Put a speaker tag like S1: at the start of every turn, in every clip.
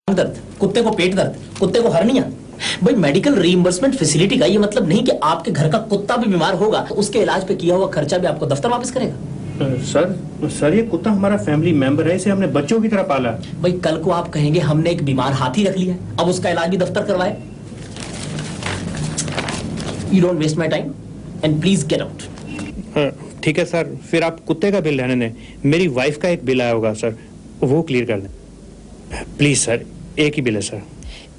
S1: दर्द, कुत्ते को पेट दर्द, कुत्ते को हर्निया। भाई मेडिकल रीइंबर्समेंट फैसिलिटी का ये मतलब नहीं कि आपके घर का कुत्ता भी बीमार होगा तो उसके इलाज पे किया हुआ खर्चा भी आपको दफ्तर वापस करेगा।
S2: सर ये कुत्ता हमारा फैमिली मेंबर है, इसे हमने बच्चों की तरह पाला।
S1: भाई कल को आप कहेंगे हमने एक बीमार हाथी रख लिया, अब उसका इलाज भी दफ्तर करवाए। You don't waste my time and please get out.
S2: ठीक है सर, फिर आप कुत्ते का बिल रहने दें, मेरी वाइफ का एक बिल आया होगा सर, वो क्लियर कर दें प्लीज सर। एक ही बिल है सर।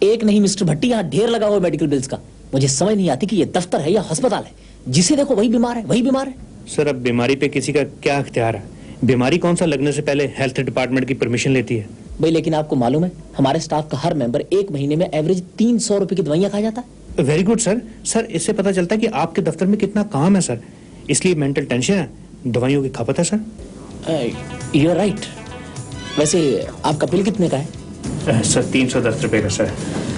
S1: एक नहीं मिस्टर भट्टी, यहाँ ढेर लगा हुआ मेडिकल बिल्स का। मुझे समझ नहीं आती कि ये दफ्तर है या अस्पताल है, जिसे देखो वही बीमार है वही बीमार है।
S2: सर अब बीमारी पे किसी का क्या इख्तियार है? बीमारी कौन सा लगने से पहले हेल्थ डिपार्टमेंट की परमिशन लेती है।
S1: भाई लेकिन आपको मालूम है हमारे स्टाफ का हर मेंबर एक महीने में एवरेज 300 रुपए की दवाइयां खा जाता है।
S2: Very good sir. सर इससे पता चलता है कि आपके दफ्तर में कितना काम है सर, इसलिए मेंटल टेंशन है, दवाइयों की खपत है सर।
S1: You are right. वैसे आपका बिल कितने का है?
S2: सर 310 रुपए का सर।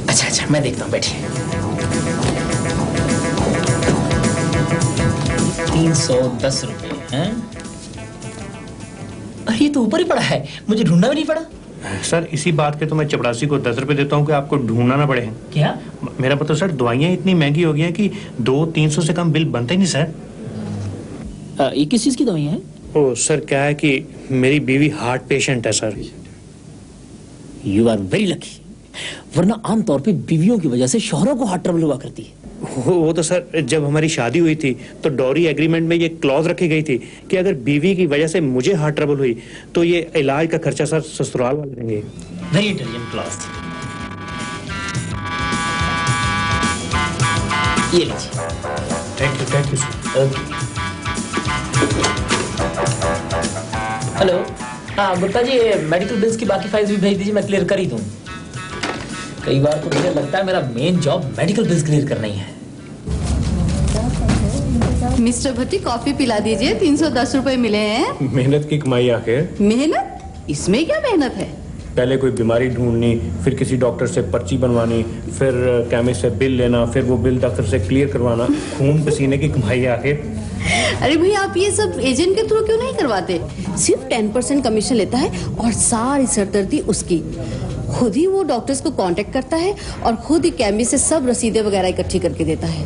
S1: अच्छा मैं देखता हूँ, बैठिए। 310 रुपए हैं? अरे ये तो ऊपर ही पड़ा है, मुझे ढूंढना भी नहीं पड़ा।
S2: सर इसी बात के तो मैं चपरासी को 10 रुपए देता हूँ कि आपको ढूंढना ना पड़े।
S1: क्या?
S2: मेरा मतलब सर दवाइयाँ इतनी महंगी हो गई हैं कि 200-300 से कम बिल बनता ही नहीं सर।
S1: ये किस चीज की दवाइयाँ हैं?
S2: ओ सर क्या है कि मेरी बीवी हार्ट पेशेंट है sir.
S1: You are very lucky, वरना आमतौर पे बीवियों की वजह से शौहरों को हार्ट ट्रबल हुआ करती है।
S2: वो तो सर जब हमारी शादी हुई थी तो डॉरी एग्रीमेंट में ये क्लॉज रखी गई थी कि अगर बीवी की वजह से मुझे हार्ट ट्रबल हुई तो ये इलाज का खर्चा सर ससुराल वाले देंगे।
S1: Very intelligent clause. ये लीजिए।
S2: Thank you sir.
S1: Okay. Hello, हाँ गुप्ता जी, मेडिकल बिल्स की बाकी फाइल्स भी भेज दीजिए, मैं क्लियर कर ही दूँ। कई बार तो मुझे लगता है मेरा main job medical bills clear करना ही है।
S3: मिस्टर भट्टी कॉफी पिला दीजिए, 310 रुपए मिले हैं।
S2: मेहनत की कमाई आखिर।
S3: मेहनत? इसमें क्या मेहनत है?
S2: पहले कोई बीमारी ढूंढनी, फिर किसी डॉक्टर से पर्ची बनवानी, फिर केमिस्ट से बिल लेना, फिर वो बिल डॉक्टर से क्लियर करवाना, खून पसीने की कमाई आखिर।
S3: अरे भाई आप ये सब एजेंट के थ्रू क्यों नहीं करवाते? सिर्फ 10% कमीशन लेता है और सारी सरदर्दी उसकी। खुद ही वो डॉक्टर्स को कांटेक्ट करता है और खुद ही केमिस्ट से सब रसीदें वगैरह इकट्ठी करके देता है।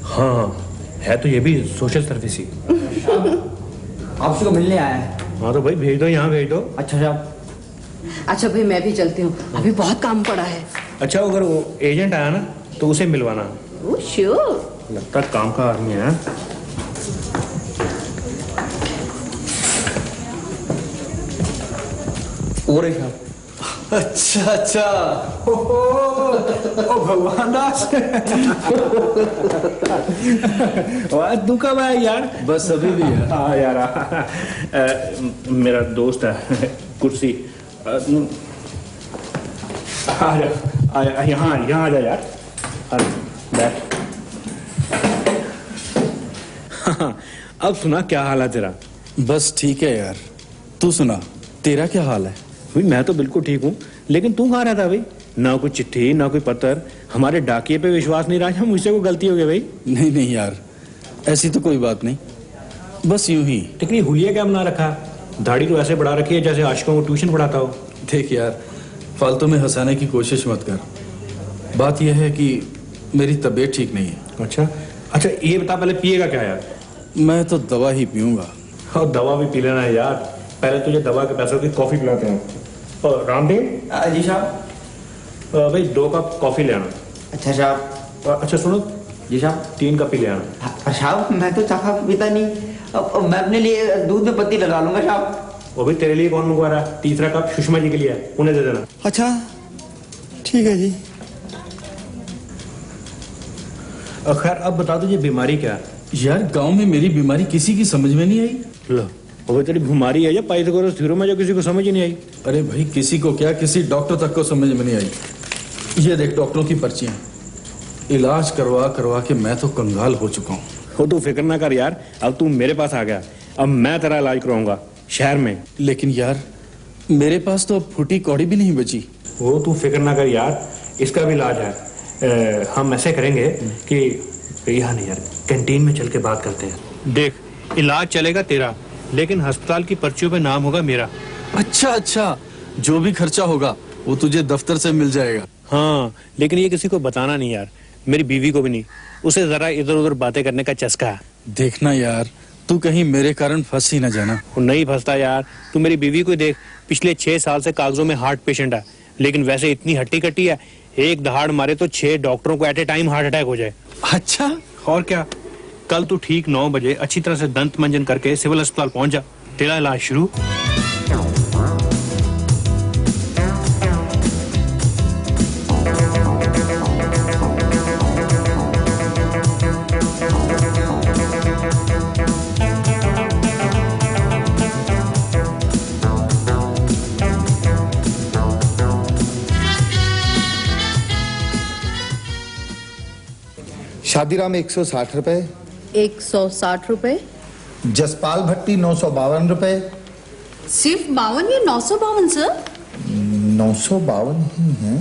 S2: हाँ है तो ये भी सोशल सर्विस ही।
S4: आपसे को मिलने आया है।
S2: हाँ तो भाई भेज दो, यहाँ भेज दो।
S3: अच्छा भाई मैं भी चलती हूँ, अभी बहुत काम पड़ा है।
S2: अच्छा अगर वो एजेंट आया ना तो उसे मिलवाना।
S3: Oh sure.
S2: लगता है काम का आदमी है।
S4: और अच्छा ओ भगवान दास। तू कब आया यार?
S5: बस अभी भी है।
S2: हाँ यार मेरा दोस्त है कुर्सी। यहाँ आ जा यार, बैठ। अब सुना क्या हाल है तेरा?
S5: बस ठीक है यार, तू सुना तेरा क्या हाल है?
S2: भाई मैं तो बिल्कुल ठीक हूँ, लेकिन तू कहाँ रहता भाई? ना कोई चिट्ठी ना कोई पत्र, हमारे डाकिए पे विश्वास नहीं रहा, मुझसे कोई गलती हो गई भाई?
S5: नहीं यार, ऐसी तो कोई बात नहीं, बस यूं ही।
S2: टिकली हुई है क्या बना रखा? दाढ़ी तो ऐसे बढ़ा रखी है जैसे आशिकों को ट्यूशन पढ़ाता हो।
S5: देख यार, फालतू में हंसाने की कोशिश मत कर। बात यह है कि मेरी तबीयत ठीक नहीं है।
S2: अच्छा ये बता पहले पिएगा क्या यार?
S5: मैं तो दवा ही पीऊंगा।
S2: और दवा भी पी लेना है यार, पहले तुझे दवा के पैसों की कॉफी पिलाते हैं। और रामदेव
S4: जी साहब।
S2: भाई 2 कप कॉफी ले आना।
S4: अच्छा साहब।
S2: अच्छा सुनो
S4: जी साहब।
S2: 3 कप ही ले आना।
S4: साहब मैं तो चाहा पीता नहीं, अब मैं अपने लिए दूध में पत्ती लगा लूंगा साहब।
S2: वो भी तेरे लिए कौन मंगवा रहा है? 3रा कप सुषमा जी के लिए है, उन्हें दे देना।
S4: अच्छा ठीक है जी।
S2: खैर अब बता दो ये बीमारी क्या है?
S5: यार गांव में मेरी बीमारी किसी की समझ में नहीं आई।
S2: लो वो तेरी बीमारी है या पाइथागोरस थ्योरम है जो किसी को समझ ही नहीं आई?
S5: अरे भाई किसी को क्या, किसी डॉक्टर तक को समझ में नहीं आई। ये देख डॉक्टरों की पर्चियां, इलाज करवा के मैं तो कंगाल हो चुका हूँ।
S2: वो तू फिक्र ना कर यार, अब तू मेरे पास आ गया, अब मैं तेरा इलाज करवाऊंगा शहर में।
S5: लेकिन यार मेरे पास तो अब फूटी कौड़ी भी नहीं बची।
S2: वो तू फिक्र ना कर यार, इसका भी इलाज है। हम ऐसे करेंगे कि यहाँ नहीं यार, कैंटीन में चल के बात करते हैं। देख इलाज चलेगा तेरा, लेकिन अस्पताल की पर्चियों पे नाम होगा मेरा।
S5: अच्छा, जो भी खर्चा होगा वो तुझे दफ्तर से मिल जाएगा।
S2: हाँ, लेकिन ये किसी को बताना नहीं यार, मेरी बीवी को भी नहीं। उसे जरा इधर उधर बातें करने का चस्का है।
S5: देखना यार, तू कहीं मेरे कारण फंस ही ना जाना।
S2: वो नहीं फंसता यार, तू मेरी बीवी को देख, पिछले 6 साल से कागजों में हार्ट पेशेंट है, लेकिन वैसे इतनी हट्टी कट्टी है, एक दहाड़ मारे तो 6 डॉक्टरों को at a time heart attack हो जाए।
S5: अच्छा,
S2: और क्या, कल तू ठीक 9 बजे अच्छी तरह से दंत मंजन करके सिविल अस्पताल पहुंच जा, तेरा इलाज शुरू।
S6: शादीराम 160 रुपए,
S3: 160 रुपए।
S6: जसपाल भट्टी 952 रुपए।
S3: सिर्फ 52 या 952 सर?
S6: 952 ही है।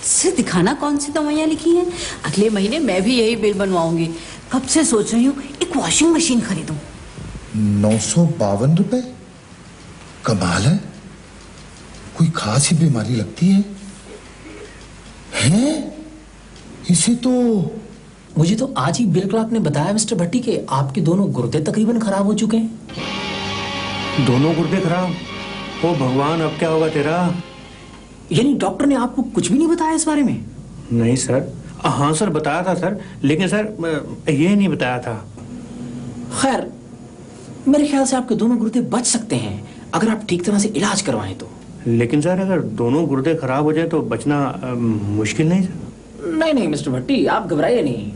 S3: सर दिखाना कौन सी दवाइयाँ लिखी हैं। अगले महीने मैं भी यही बिल बनवाऊंगी। कब से सोच रही हूँ एक वॉशिंग मशीन खरीदूं।
S6: 952 रुपए, कमाल है। कोई खास ही बीमारी लगती है? इसे तो
S1: मुझे तो आज ही बिल क्लार्क ने बताया मिस्टर भट्टी के आपके दोनों गुर्दे तकरीबन खराब हो चुके हैं।
S2: दोनों गुर्दे खराब? ओ भगवान, अब क्या होगा तेरा?
S1: यानी डॉक्टर ने आपको कुछ भी नहीं बताया इस बारे में?
S2: नहीं सर। हाँ सर, बताया था सर, लेकिन सर ये नहीं बताया था।
S1: खैर, मेरे ख्याल से आपके दोनों गुर्दे बच सकते हैं अगर आप ठीक तरह से इलाज करवाएं तो।
S2: लेकिन सर अगर दोनों गुर्दे खराब हो जाए तो बचना मुश्किल नहीं सर?
S1: नहीं मिस्टर भट्टी, आप घबराइए नहीं।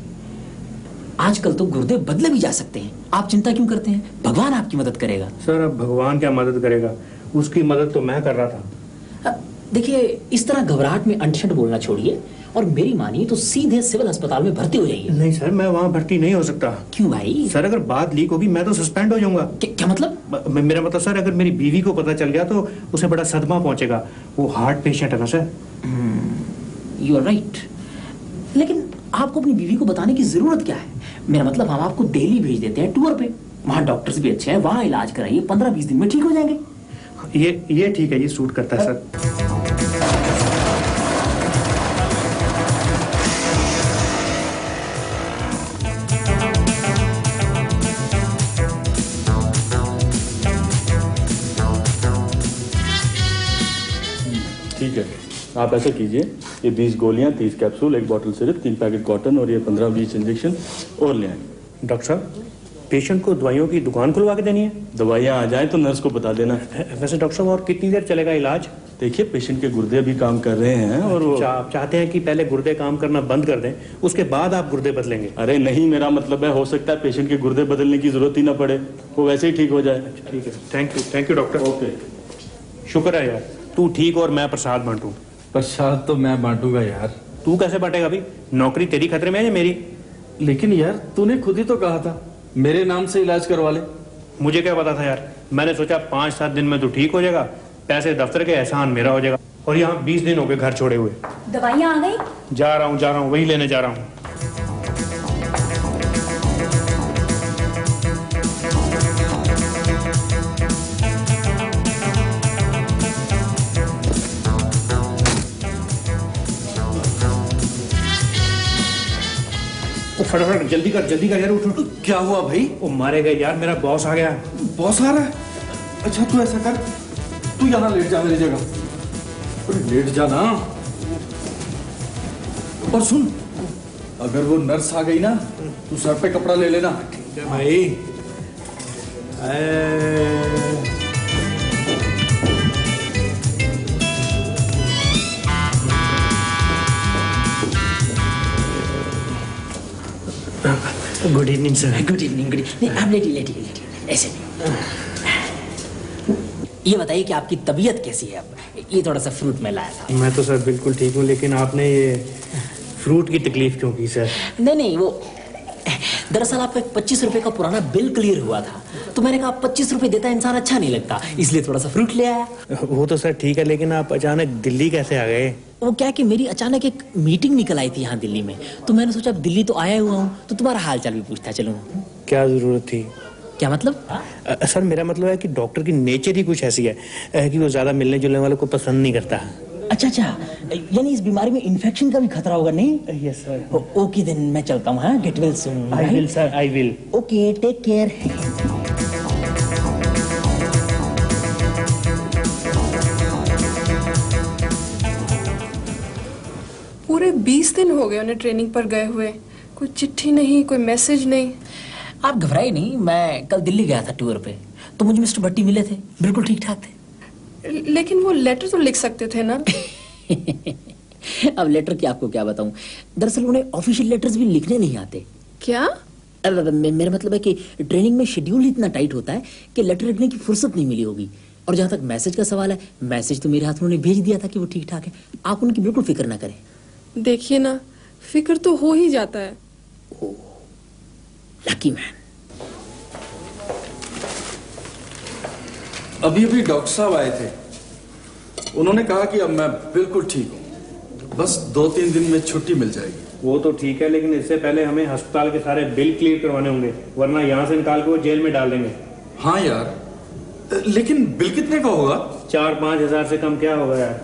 S1: आजकल तो गुर्दे बदले भी जा सकते हैं, आप चिंता क्यों करते हैं? भगवान आपकी मदद करेगा।
S2: सर अब भगवान क्या मदद करेगा, उसकी मदद तो मैं कर रहा था।
S1: देखिए, इस तरह घबराहट में अंट-शंट बोलना छोड़िए और मेरी मानिए तो सीधे सिविल अस्पताल में भर्ती हो जाइए।
S2: नहीं सर, मैं वहाँ भर्ती नहीं हो सकता।
S1: क्यों भाई?
S2: सर अगर बात लीक होगी मैं तो सस्पेंड हो जाऊंगा।
S1: क्या मतलब?
S2: मेरा मतलब सर, अगर मेरी बीवी को पता चल गया तो उसे बड़ा सदमा पहुंचेगा। वो हार्ट पेशेंट है ना सर।
S1: यू आर राइट, लेकिन आपको अपनी बीवी को बताने की जरूरत क्या है? मेरा मतलब, हम आपको डेली भेज देते हैं टूर पे, वहाँ डॉक्टर्स भी अच्छे हैं, वहाँ इलाज कराइए, 15-20 दिन में ठीक हो जाएंगे।
S2: ये ठीक है, ये सूट करता है सर।
S7: ठीक है, आप ऐसा कीजिए, ये 20 गोलियां, 30 capsule, 1 bottle syrup, 3 packet cotton और ये 15-20 इंजेक्शन और ले आए।
S2: डॉक्टर साहब, पेशेंट को दवाइयों की दुकान खुलवा के देनी है?
S7: दवाइयाँ आ जाए तो नर्स को बता देना।
S2: वैसे डॉक्टर साहब, और कितनी देर चलेगा इलाज?
S7: देखिए, पेशेंट के गुर्दे भी काम कर रहे हैं और वो
S2: आप चाहते हैं कि पहले गुर्दे काम करना बंद कर दें, उसके बाद आप गुर्दे बदलेंगे?
S7: अरे नहीं, मेरा मतलब है हो सकता है पेशेंट के गुर्दे बदलने की जरूरत ही ना पड़े, वो वैसे ही ठीक हो जाए।
S2: ठीक है, थैंक यू डॉक्टर।
S7: ओके,
S2: शुक्र है यार, तू ठीक और मैं प्रसाद बांटूं।
S5: प्रसाद तो मैं बांटूंगा यार।
S2: तू कैसे बांटेगा भाई? नौकरी तेरी खतरे में है या मेरी?
S5: लेकिन यार, तूने खुद ही तो कहा था मेरे नाम से इलाज करवा ले।
S2: मुझे क्या पता था यार, मैंने सोचा 5-7 दिन में तो ठीक हो जाएगा, पैसे दफ्तर के, एहसान मेरा हो जाएगा। और यहाँ 20 दिन हो गए घर छोड़े हुए।
S3: दवाइयाँ आ गई?
S2: जा रहा हूँ, वही लेने जा रहा हूँ। फटाफट जल्दी कर यार, उठ।
S5: क्या हुआ भाई?
S2: वो मारे गए यार, मेरा बॉस आ गया।
S5: बॉस आ रहा है? अच्छा, तू ऐसा कर, तू यहाँ लेट जा मेरी जगह। अरे लेट जा ना। और सुन, अगर वो नर्स आ गई ना, तू सर पे कपड़ा ले लेना।
S2: ठीक है भाई। Good evening sir.
S1: Good evening. नहीं, आप लेटिए, ऐसे नहीं। ये बताइए कि आपकी तबीयत कैसी है अब? ये थोड़ा सा फ्रूट मैं लाया था।
S2: मैं तो सर बिल्कुल ठीक हूँ, लेकिन आपने ये फ्रूट की तकलीफ क्यों की सर?
S1: नहीं, वो दरअसल आपका 25 रुपए का पुराना बिल क्लियर हुआ था, तो मैंने कहा 25 रुपए देता इंसान अच्छा नहीं लगता, इसलिए थोड़ा सा फ्रूट ले आया।
S2: वो तो सर ठीक है, लेकिन आप अचानक दिल्ली कैसे आ गए?
S1: वो क्या कि मेरी अचानक एक मीटिंग निकल आई थी यहाँ दिल्ली में, तो मैंने सोचा अब दिल्ली तो आया हुआ हूँ तो तुम्हारा हाल चाल भी पूछता चलूँ।
S2: क्या जरूरत थी?
S1: क्या मतलब?
S2: सर मेरा मतलब है कि डॉक्टर की नेचर ही कुछ ऐसी है कि वो ज्यादा मिलने जुलने वालों को पसंद नहीं करता।
S1: अच्छा अच्छा, यानी इस बीमारी में इन्फेक्शन का भी खतरा होगा नहीं?
S2: Yes sir.
S1: ओके देन मैं चलता हूँ। हाँ, get well soon.
S2: I will sir, I will.
S1: Okay, take care.
S8: पूरे 20 दिन हो गए उन्हें ट्रेनिंग पर गए हुए, कोई चिट्ठी नहीं, कोई मैसेज नहीं।
S1: आप घबराइए नहीं, मैं कल दिल्ली गया था टूर पे, तो मुझे मिस्टर भट्टी मिले थे, बिल्कुल ठीक ठाक थे।
S8: लेकिन वो लेटर तो लिख सकते थे ना।
S1: अब लेटर की आपको क्या बताऊं, दरअसल उन्हें ऑफिशियल लेटर्स भी लिखने नहीं आते।
S8: क्या?
S1: मेरा मतलब है कि ट्रेनिंग में शेड्यूल इतना टाइट होता है कि लेटर लिखने की फुर्सत नहीं मिली होगी। और जहां तक मैसेज का सवाल है, मैसेज तो मेरे हाथ में उन्होंने भेज दिया था कि वो ठीक ठाक है। आप उनकी बिल्कुल फिक्र ना करें।
S8: देखिए ना, फिक्र तो हो ही जाता है।
S1: Lucky man.
S5: अभी अभी डॉक्टर साहब आए थे, उन्होंने कहा कि अब मैं बिल्कुल ठीक हूँ, बस 2-3 दिन में छुट्टी मिल जाएगी।
S2: वो तो ठीक है, लेकिन इससे पहले हमें अस्पताल के सारे बिल क्लियर करवाने होंगे, वरना यहाँ से निकाल के वो जेल में डाल देंगे।
S5: हाँ यार, लेकिन बिल कितने का होगा?
S2: 4-5 हजार से कम क्या होगा यार?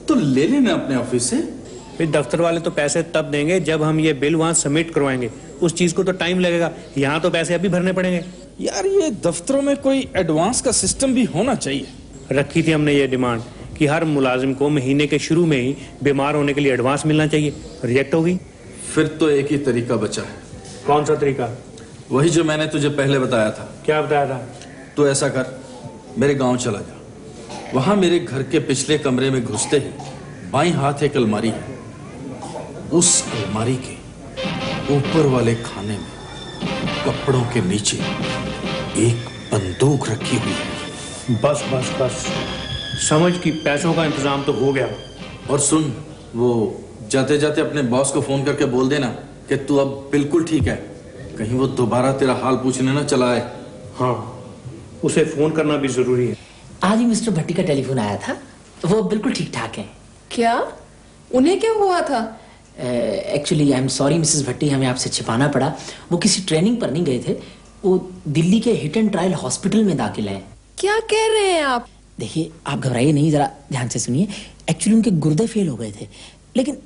S5: तो ले लेना अपने ऑफिस से।
S2: फिर दफ्तर वाले तो पैसे तब देंगे जब हम ये बिल वहाँ सबमिट करवाएंगे, उस चीज को तो टाइम लगेगा। यहाँ तो पैसे अभी भरने पड़ेंगे।
S5: यार ये दफ्तरों में कोई एडवांस का सिस्टम भी होना चाहिए।
S2: रखी थी हमने ये डिमांड कि हर मुलाजिम को महीने के शुरू में ही बीमार होने के लिए एडवांस मिलना चाहिए। रिजेक्ट होगी।
S5: फिर तो एक ही तरीका बचा है।
S2: कौन सा तरीका?
S5: वही जो मैंने तुझे पहले बताया था।
S2: क्या बताया था?
S5: तो ऐसा कर, मेरे गांव चला जा, वहां मेरे घर के पिछले कमरे में घुसते ही बाईं हाथ एक अलमारी है, उस अलमारी के ऊपर वाले खाने में कपड़ों के नीचे एक बंदूक रखी हुई है।
S2: बस बस बस, समझ की पैसों का इंतजाम तो हो गया।
S5: और सुन, वो जाते जाते अपने बॉस को फोन करके बोल देना कि तू अब बिल्कुल ठीक है, कहीं वो दोबारा तेरा हाल पूछने ना चला आए।
S2: हाँ, उसे फोन करना भी जरूरी है।
S1: आज ही मिस्टर भट्टी का टेलीफोन आया था, वो बिल्कुल ठीक ठाक है।
S8: क्या? उन्हें क्या हुआ था?
S1: Actually I am sorry Mrs Bhatti, हमें आपसे छिपाना पड़ा। वो किसी ट्रेनिंग पर नहीं गए थे, वो दिल्ली के हिट एंड ट्रायल हॉस्पिटल में दाखिल हैं।
S8: क्या कह रहे हैं आप?
S1: देखिए, आप घबराइए नहीं, जरा ध्यान से सुनिए। एक्चुअली उनके गुर्दे फेल हो गए थे, लेकिन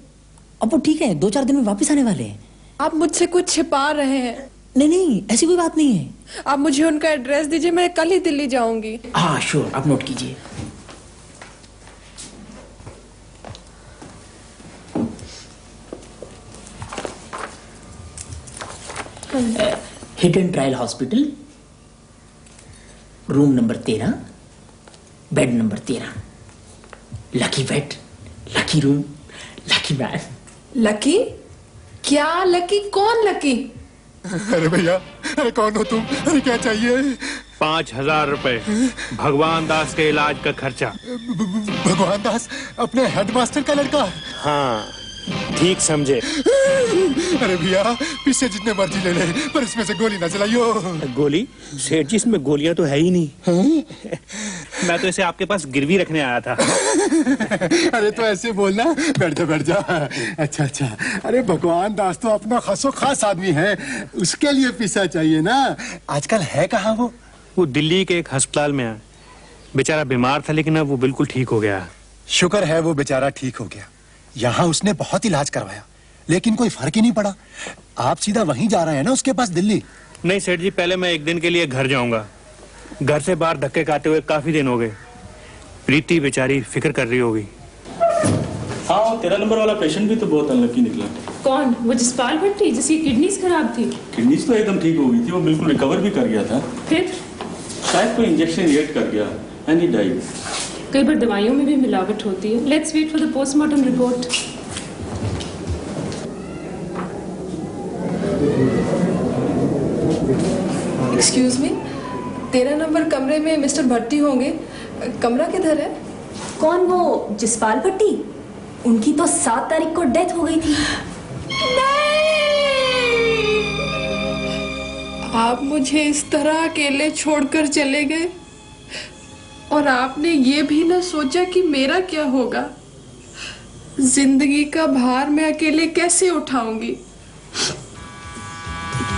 S1: अब वो ठीक है, 2-4 दिन में वापस आने वाले हैं।
S8: आप मुझसे कुछ छिपा रहे हैं?
S1: नहीं नहीं, ऐसी कोई बात नहीं है।
S8: आप मुझे उनका एड्रेस दीजिए, मैं कल ही दिल्ली जाऊंगी।
S1: हाँ श्योर, आप नोट कीजिए। Hit and trial hospital, room number 13, bed number 13। Lucky bed, lucky room, lucky man.
S8: Lucky? क्या लकी? कौन लकी?
S6: अरे भैया, अरे कौन हो तुम? अरे क्या चाहिए?
S2: 5,000 रुपए, भगवान दास के इलाज का खर्चा।
S6: भगवान दास अपने हेडमास्टर का लड़का?
S2: हाँ, ठीक समझे।
S6: अरे भैया, पीछे जितने मर्जी ले ले, पर इसमें से गोली ना चलाइयो।
S2: गोली? सेठ जी, इसमें गोलियां तो है ही नहीं। मैं तो इसे आपके पास गिरवी रखने आया था।
S6: अरे तो ऐसे बोलना, बैठ जा बैठ जा। अच्छा अच्छा, अरे भगवान दास तो अपना खासो खास आदमी है, उसके लिए पैसा चाहिए ना। आजकल है कहाँ वो?
S2: वो दिल्ली के एक अस्पताल में है, बेचारा बीमार था, लेकिन अब वो बिल्कुल ठीक हो गया।
S6: शुक्र है वो बेचारा ठीक हो गया। यहाँ उसने बहुत इलाज करवाया, लेकिन कोई फर्क ही नहीं पड़ा। आप सीधा वहीं जा रहे हैं ना उसके पास, दिल्ली?
S2: नहीं सेठ जी, पहले मैं एक दिन के लिए घर जाऊंगा। घर से बाहर धक्के खाते हुए काफी दिन हो गए। प्रीति बेचारी फिक्र कर रही होगी।
S7: हाँ, 13 नंबर वाला पेशेंट भी तो बहुत अनलकी निकला।
S9: कौन? वो जसपाल भट्टी जिसकी किडनीज खराब थी?
S7: किडनीज तो एकदम ठीक हो गई थी, वो बिल्कुल रिकवर भी कर गया था।
S9: फिर
S7: शायद कोई इंजेक्शन रिएक्ट कर गया एंड ही डाइड।
S9: कई बार दवाइयों में भी मिलावट होती है। Let's wait for the postmortem report.
S8: Excuse me, 13 number कमरे में मिस्टर भट्टी होंगे। कमरा किधर है?
S10: कौन? वो जसपाल भट्टी? उनकी तो 7 तारीख को डेथ हो गई थी।
S8: आप मुझे इस तरह अकेले छोड़कर चले गए, और आपने ये भी ना सोचा कि मेरा क्या होगा। जिंदगी का भार मैं अकेले कैसे उठाऊंगी?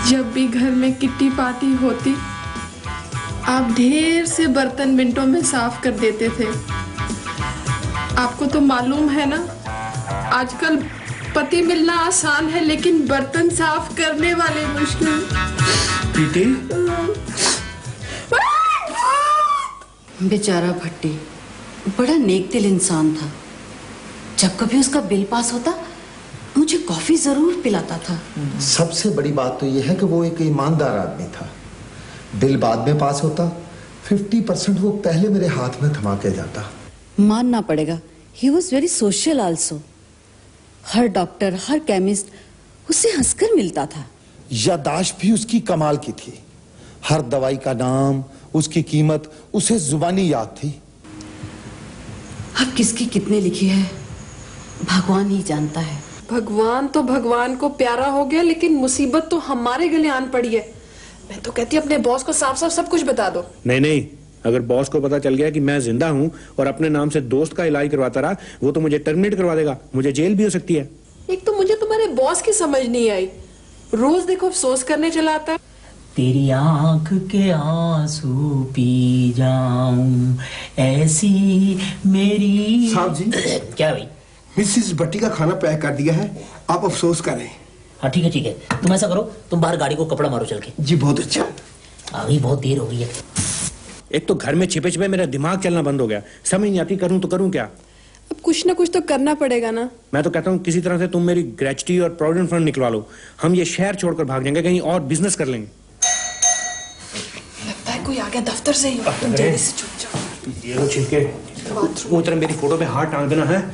S8: जब भी घर में किट्टी पार्टी होती, आप ढेर से बर्तन मिनटों में साफ कर देते थे। आपको तो मालूम है ना, आजकल पति मिलना आसान है लेकिन बर्तन साफ करने वाले मुश्किल।
S2: प्रीति,
S3: बेचारा भट्टी बड़ा नेक दिल इंसान था। जब कभी उसका बिल पास होता मुझे कॉफी जरूर पिलाता था।
S11: सबसे बड़ी बात तो यह है कि वो एक ईमानदार आदमी था। बिल बाद में पास होता, 50% वो पहले मेरे हाथ में थमा के जाता।
S3: मानना पड़ेगा, he was very social also. Her doctor, her chemist उससे हंसकर मिलता था।
S11: यादाश्त भी उसकी कमाल की थी। हर दवाई का नाम, उसकी कीमत उसे जुबानी याद थी।
S3: अब किसकी कितने लिखी है भगवान ही जानता है।
S8: भगवान तो भगवान को प्यारा हो गया, लेकिन मुसीबत तो हमारे गले आन पड़ी है। मैं तो कहती अपने बॉस को साफ साफ सब कुछ बता दो।
S2: नहीं नहीं, अगर बॉस को पता चल गया कि मैं जिंदा हूँ और अपने नाम से दोस्त का इलाज करवाता रहा, वो तो मुझे टर्मिनेट करवा देगा। मुझे जेल भी हो सकती है।
S8: एक तो मुझे तुम्हारे बॉस की समझ नहीं आई, रोज देखो अफसोस करने चला आता है।
S1: तेरी आंख के आंसू पी जाऊं ऐसी मेरी।
S12: साहब जी।
S1: क्या भाई?
S12: मिसेस भट्टी का खाना पैक कर दिया है, आप अफसोस करें।
S1: हाँ ठीक है ठीक है, तुम ऐसा करो, तुम बाहर गाड़ी को कपड़ा मारो चल के।
S12: जी बहुत अच्छा।
S1: अभी बहुत देर हो गई है।
S2: एक तो घर में छिपे छिपे मेरा दिमाग चलना बंद हो गया। समझ नहीं आती करूं तो करूं क्या।
S8: अब कुछ ना कुछ तो करना पड़ेगा ना।
S2: मैं तो कहता हूँ किसी तरह से तुम मेरी ग्रेच्युटी और प्रोविडेंट फंड निकलवा लो। हम ये शहर छोड़कर भाग जाएंगे, कहीं और बिजनेस कर लेंगे।
S8: लगता है कोई आ गया दफ्तर से ही। तुम जल्दी से छुप जाओ।
S2: ये लो छिलके, वो तरह मेरी फोटो पे हाथ टांग देना है।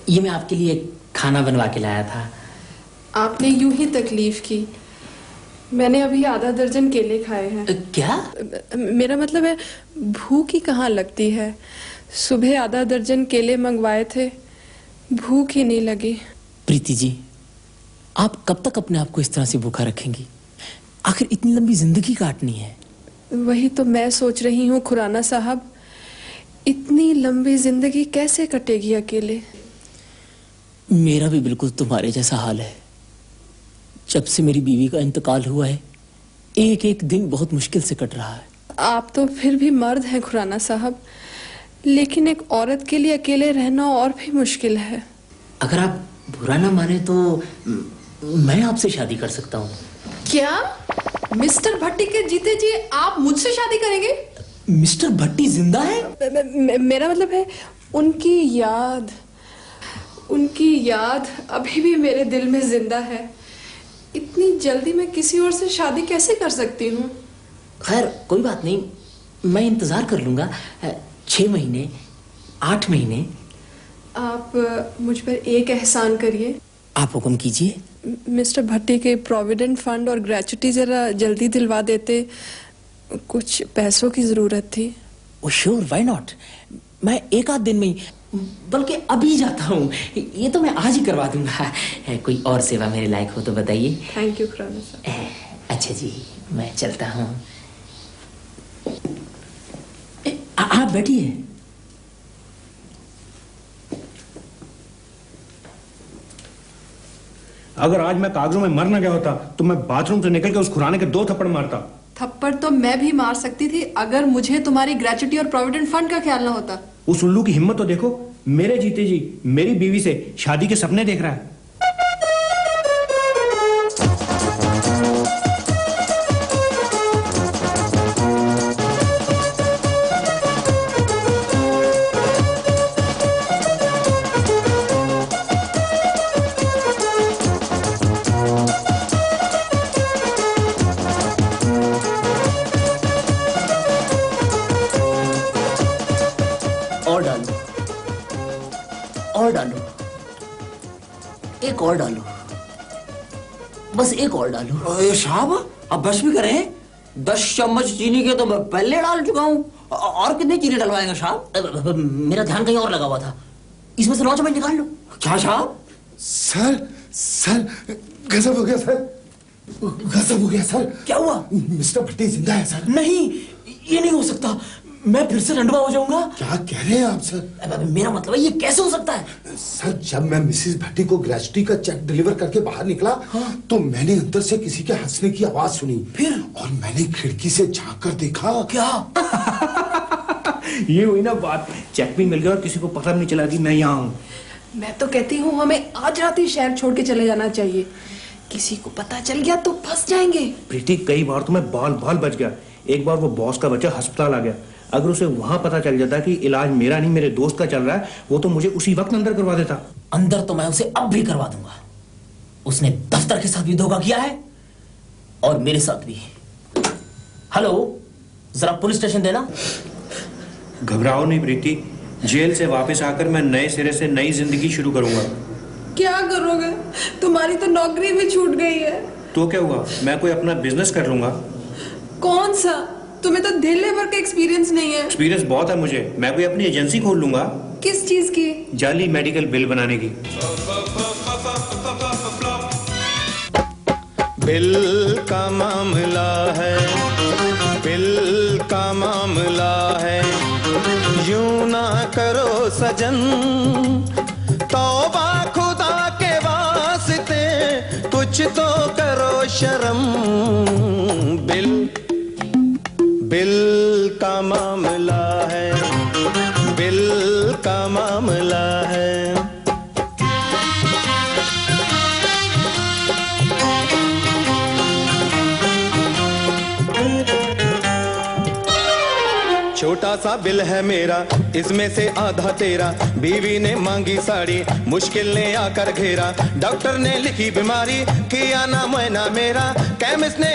S1: ये मैं आपके लिए खाना बनवा के लाया था।
S8: आपने यूं ही तकलीफ की। मैंने अभी आधा दर्जन केले खाए हैं।
S1: क्या?
S8: मेरा मतलब है भूख ही कहाँ लगती है। सुबह आधा दर्जन केले मंगवाए थे, भूख ही नहीं लगी।
S1: प्रीति जी, आप कब तक अपने आप को इस तरह से भूखा रखेंगी? आखिर इतनी लंबी जिंदगी काटनी है।
S8: वही तो मैं सोच रही हूँ खुराना साहब, इतनी लंबी जिंदगी कैसे कटेगी अकेले।
S1: मेरा भी बिल्कुल तुम्हारे जैसा हाल है। जब से मेरी बीवी का इंतकाल हुआ है, एक एक दिन बहुत मुश्किल से कट रहा है।
S8: आप तो फिर भी मर्द हैं खुराना साहब, लेकिन एक औरत के लिए अकेले रहना और भी मुश्किल है।
S1: अगर आप बुरा ना माने तो मैं आपसे शादी कर सकता हूँ।
S8: क्या मिस्टर भट्टी के जीते जी आप मुझसे शादी करेंगे?
S1: मिस्टर भट्टी जिंदा है?
S8: मेरा मतलब है उनकी याद अभी भी मेरे दिल में जिंदा है। इतनी जल्दी मैं किसी और से शादी कैसे कर सकती हूँ?
S1: खैर कोई बात नहीं, मैं इंतजार कर लूंगा। 6 महीने, 8 महीने।
S8: आप मुझ पर एक एहसान करिए।
S1: आप हुक्म कीजिए।
S8: मिस्टर भट्टी के प्रोविडेंट फंड और ग्रेच्युटी जरा जल्दी दिलवा देते, कुछ पैसों की जरूरत थी।
S1: ओ श्योर, व्हाई नॉट। मैं एक आध दिन में ही, बल्कि अभी जाता हूँ। ये तो मैं आज ही करवा दूंगा। कोई और सेवा मेरे लायक हो तो बताइए।
S8: थैंक यू खुराना साहब।
S1: अच्छा जी, मैं चलता हूँ। आप बैठिए।
S2: अगर आज मैं कागजों में मर न गया होता तो मैं बाथरूम से निकल के उस खुराने के 2 थप्पड़ मारता।
S8: थप्पड़ तो मैं भी मार सकती थी अगर मुझे तुम्हारी ग्रेच्युटी और प्रोविडेंट फंड का ख्याल ना होता।
S2: उस उल्लू की हिम्मत तो देखो, मेरे जीते जी मेरी बीवी से शादी के सपने देख रहा है।
S1: और डालो, एक और डालो, बस एक और डालो।
S4: साहब अब बस भी करें। 10 चम्मच चीनी के तो मैं पहले डाल चुका हूँ, और कितनी चीनी डलवाएंगे साहब?
S1: मेरा ध्यान कहीं और लगा हुआ था। इसमें से 9 चम्मच निकाल लो।
S4: क्या साहब,
S6: सर सर गजब हो गया सर, गजब हो गया सर।
S1: क्या हुआ?
S6: मिस्टर भट्टी जिंदा है सर।
S1: नहीं, ये नहीं हो सकता। मैं फिर से रंडवा हो जाऊंगा।
S6: क्या कह रहे हैं आप सर?
S1: मेरा मतलब है ये कैसे हो सकता है?
S6: सर जब मैं मिसेस भट्टी को ग्रेचुटी का चेक डिलीवर करके बाहर निकला, तो मैंने अंदर से किसी के हंसने की आवाज सुनी।
S1: फिर?
S6: और मैंने खिड़की से झांक कर देखा।
S1: क्या?
S2: ये हुई ना बात, चेक भी मिल गया और किसी को पता भी नहीं चला कि मैं यहाँ हूँ।
S8: मैं तो कहती हूँ हमें आज रात ही शहर छोड़ के चले जाना चाहिए। किसी को पता चल गया तो फंस जाएंगे।
S2: प्रीति, कई बार तो मैं बाल बाल बच गया। एक बार वो बॉस का बच्चा अस्पताल आ गया, अगर उसे वहां पता चल जाता कि इलाज मेरा नहीं मेरे दोस्त का चल रहा है, वो तो मुझे उसी वक्त अंदर करवा देता।
S1: अंदर तो मैं उसे अब भी करवा दूंगा। उसने दफ्तर के साथ भी धोखा किया है और मेरे साथ भी। हेलो, जरा पुलिस स्टेशन देना।
S2: घबराओ नहीं प्रीति, जेल से वापस आकर मैं नए सिरे से नई जिंदगी शुरू करूंगा।
S8: क्या करोगे? तुम्हारी तो नौकरी भी छूट गई है।
S2: तो क्या हुआ, मैं कोई अपना बिजनेस कर लूंगा।
S8: कौन सा? तुम्हें तो दिल लेबर का एक्सपीरियंस नहीं है।
S2: एक्सपीरियंस बहुत है मुझे, मैं कोई अपनी एजेंसी खोल लूंगा।
S8: किस चीज की?
S2: जाली मेडिकल बिल बनाने की।
S13: बिल का मामला है, बिल का मामला है, यूं ना करो सजन, तौबा खुदा के वास्ते, कुछ तो करो शर्म। बिल का मामला है, बिल का मामला है। छोटा सा बिल है मेरा, इसमें से आधा तेरा, बीवी ने मांगी साड़ी, मुश्किल ने आकर घेरा, डॉक्टर ने लिखी बीमारी, किया ना मुआयना मेरा, केमिस्ट ने